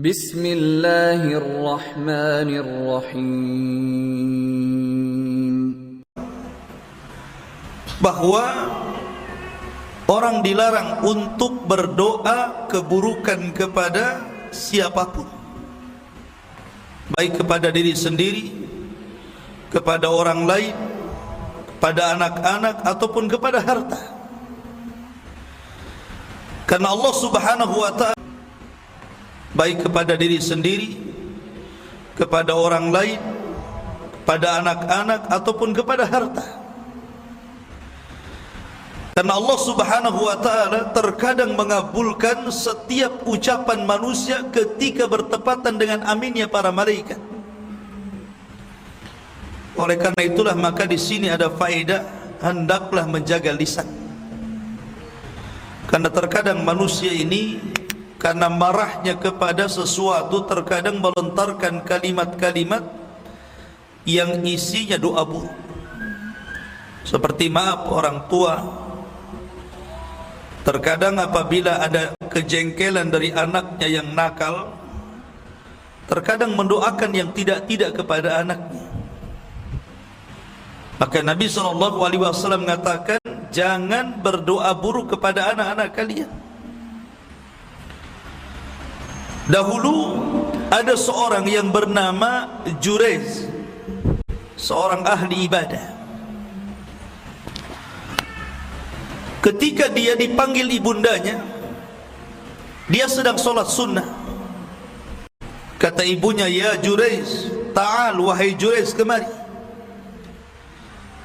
Bismillahirrahmanirrahim. Bahwa orang dilarang untuk berdoa keburukan kepada siapapun, baik kepada diri sendiri, kepada orang lain, kepada anak-anak, ataupun kepada harta. Karena Allah Subhanahu wa ta'ala, baik kepada diri sendiri, kepada orang lain, kepada anak-anak, ataupun kepada harta. Karena Allah Subhanahu wa ta'ala terkadang mengabulkan setiap ucapan manusia ketika bertepatan dengan aminnya para malaikat. Oleh karena itulah maka di sini ada faedah, hendaklah menjaga lisan. Karena terkadang manusia ini karena marahnya kepada sesuatu terkadang melontarkan kalimat-kalimat yang isinya doa buruk. Seperti maaf orang tua. Terkadang apabila ada kejengkelan dari anaknya yang nakal, terkadang mendoakan yang tidak-tidak kepada anaknya. Maka Nabi SAW mengatakan, jangan berdoa buruk kepada anak-anak kalian. Dahulu ada seorang yang bernama Jurez, seorang ahli ibadah. Ketika dia dipanggil ibundanya, dia sedang solat sunnah. Kata ibunya, ya Jurez, ta'al wahai Jurez, kemari.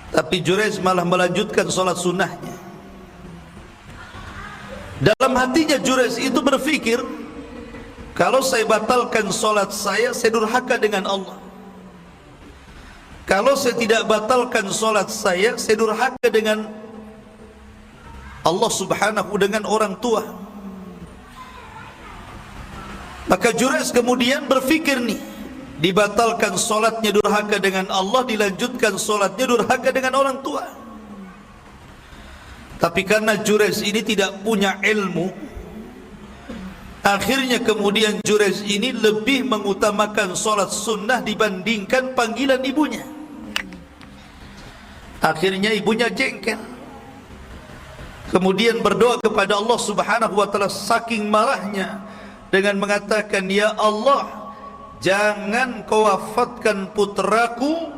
Tapi Jurez malah melanjutkan solat sunnahnya. Dalam hatinya Jurez itu berfikir, kalau saya batalkan solat saya durhaka dengan Allah. Kalau saya tidak batalkan solat saya durhaka dengan Allah Subhanahu, dengan orang tua. Maka Jurez kemudian berfikir nih, dibatalkan solatnya durhaka dengan Allah, dilanjutkan solatnya durhaka dengan orang tua. Tapi karena Jurez ini tidak punya ilmu, akhirnya kemudian Jurez ini lebih mengutamakan solat sunnah dibandingkan panggilan ibunya. Akhirnya ibunya jengkel. Kemudian berdoa kepada Allah Subhanahu wa ta'ala saking marahnya dengan mengatakan, ya Allah, jangan kau wafatkan putraku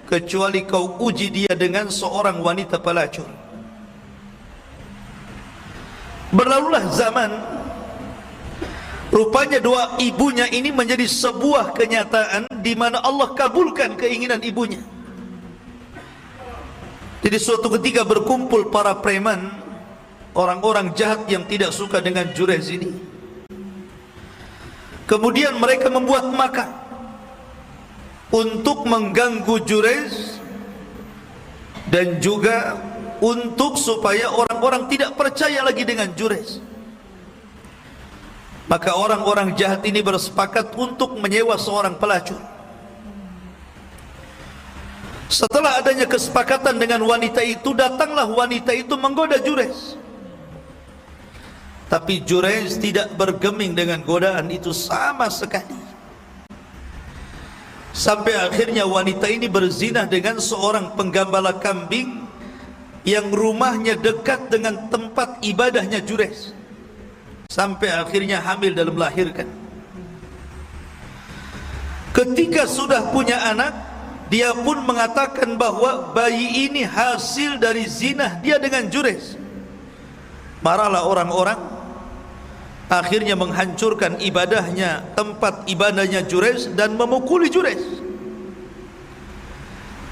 kecuali kau uji dia dengan seorang wanita pelacur. Berlalulah zaman, rupanya doa ibunya ini menjadi sebuah kenyataan di mana Allah kabulkan keinginan ibunya. Jadi suatu ketika berkumpul para preman, orang-orang jahat yang tidak suka dengan Jurez ini. Kemudian mereka membuat makar untuk mengganggu Jurez dan juga untuk supaya orang-orang tidak percaya lagi dengan Jurez. Maka orang-orang jahat ini bersepakat untuk menyewa seorang pelacur. Setelah adanya kesepakatan dengan wanita itu, datanglah wanita itu menggoda Jurez. Tapi Jurez tidak bergeming dengan godaan itu sama sekali. Sampai akhirnya wanita ini berzinah dengan seorang penggembala kambing yang rumahnya dekat dengan tempat ibadahnya Jurez. Sampai akhirnya hamil dan melahirkan. Ketika sudah punya anak, dia pun mengatakan bahwa bayi ini hasil dari zinah dia dengan Jurez. Marahlah orang-orang, akhirnya menghancurkan ibadahnya, tempat ibadahnya Jurez, dan memukuli Jurez.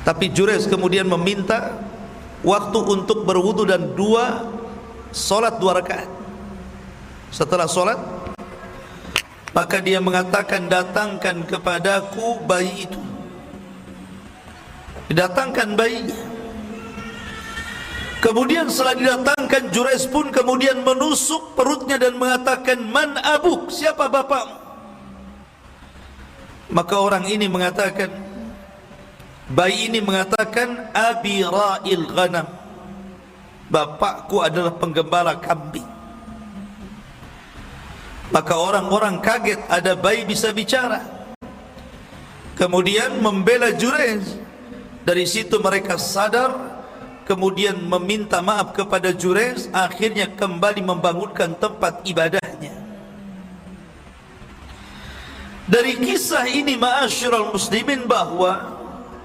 Tapi Jurez kemudian meminta waktu untuk berwudu dan solat 2 rakaat. Setelah solat, maka dia mengatakan, datangkan kepadaku bayi itu. Didatangkan bayinya. Kemudian setelah didatangkan, Jurez pun kemudian menusuk perutnya dan mengatakan, man abuk, siapa bapakmu? Maka orang ini mengatakan, bayi ini mengatakan, abi ra'il ghanam, bapakku adalah penggembala kambing. Maka orang-orang kaget ada bayi bisa bicara. Kemudian membela Jurayj. Dari situ mereka sadar, kemudian meminta maaf kepada Jurayj, akhirnya kembali membangunkan tempat ibadahnya. Dari kisah ini ma'asyiral muslimin, bahwa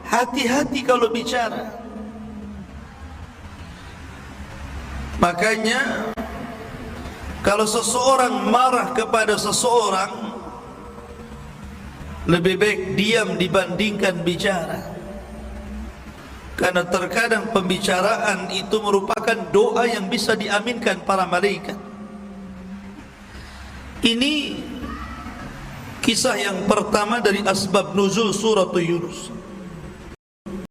hati-hati kalau bicara. Makanya kalau seseorang marah kepada seseorang, lebih baik diam dibandingkan bicara. Karena terkadang pembicaraan itu merupakan doa yang bisa diaminkan para malaikat. Ini kisah yang pertama dari asbab nuzul surah Yunus.